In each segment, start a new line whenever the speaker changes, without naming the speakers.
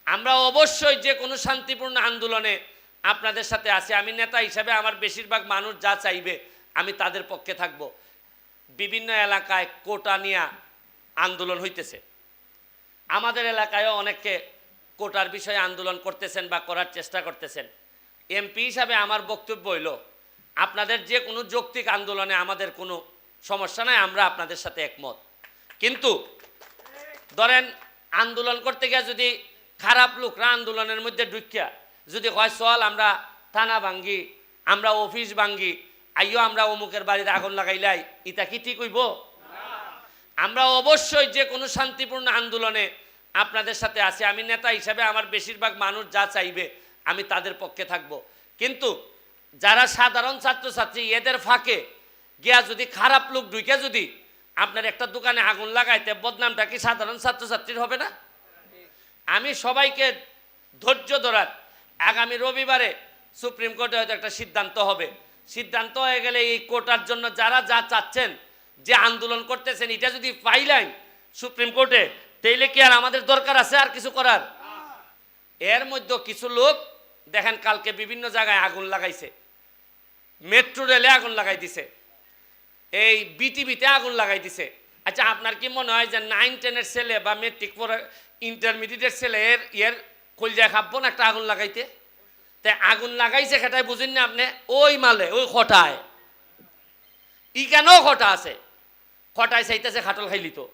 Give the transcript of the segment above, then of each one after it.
আমরা অবশ্যই যে কোনো শান্তিপূর্ণ আন্দোলনে আপনাদের সাথে আছি। আমি নেতা হিসাবে আমার বেশিরভাগ মানুষ যা চাইবে আমি তাদের পক্ষে থাকব। বিভিন্ন এলাকায় কোটা নিয়ে আন্দোলন হইতেছে, আমাদের এলাকায়ও অনেকে কোটার বিষয়ে আন্দোলন করতেছেন বা করার চেষ্টা করতেছেন। এমপি হিসাবে আমার বক্তব্য হইল, আপনাদের যে কোনো যৌক্তিক আন্দোলনে আমাদের কোনো সমস্যা নাই, আমরা আপনাদের সাথে একমত। কিন্তু ধরেন আন্দোলন করতে গিয়ে যদি খারাপ লোকরা আন্দোলনের মধ্যে ঢুকিয়া যদি হয় চল আমরা থানা ভাঙ্গি, আমরা অফিস ভাঙ্গি, আইও আমরা অমুকের বাড়িতে আগুন লাগাইলাই, ইটা কি ঠিক হইব? আমরা অবশ্যই যে কোনো শান্তিপূর্ণ আন্দোলনে আপনাদের সাথে আছি। আমি নেতা হিসাবে আমার বেশিরভাগ মানুষ যা চাইবে আমি তাদের পক্ষে থাকব। কিন্তু যারা সাধারণ ছাত্রছাত্রী এদের ফাঁকে গিয়া যদি খারাপ লোক ঢুকে যদি আপনার একটা দোকানে আগুন লাগাইতে, বদনামটা কি সাধারণ ছাত্রছাত্রীর হবে না? আমি সবাইকে ধৈর্য ধরার, আগামী রবিবারে সুপ্রিম কোর্টে হয়তো একটা সিদ্ধান্ত হবে। সিদ্ধান্ত হয়ে গেলে এই কোটার জন্য যারা যা চাচ্ছেন, যে আন্দোলন করতেছেন, এটা যদি ফাইলাইন সুপ্রিম কোর্টে, তাইলে কি আর আমাদের দরকার আছে আর কিছু করার? এর মধ্যে কিছু লোক দেখেন কালকে বিভিন্ন জায়গায় আগুন লাগাইছে, মেট্রো রেলে আগুন লাগাই দিছে, এই বিটিভিতে আগুন লাগাই দিছে। আচ্ছা, আপনার কি মনে হয় যে 9-10-এর ছেলে বা মেট্রিক পড়ে ইন্টারমিডিয়েটের ছেলে এর কলজায় খাবো না একটা আগুন লাগাইতে? তাই আগুন লাগাইছে সেটাই বুঝেন না আপনি? ওই মালে ওই খটায় ই কেন খটা আছে, খটায় চাইতেছে খাটল খাইলি তো।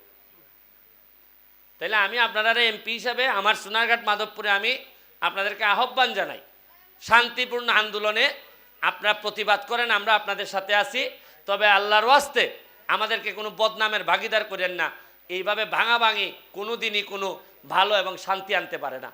তাইলে আমি আপনারা এমপি হিসাবে আমার সোনারঘাট মাধবপুরে আমি আপনাদেরকে আহ্বান জানাই, শান্তিপূর্ণ আন্দোলনে আপনারা প্রতিবাদ করেন, আমরা আপনাদের সাথে আছি। তবে আল্লাহর ওয়াস্তে আমাদেরকে কোনো বদনামের ভাগিদার করেন না। এইভাবে ভাঙাভাঙি কোনো দিনই কোনো ভালো এবং শান্তি আনতে পারে না।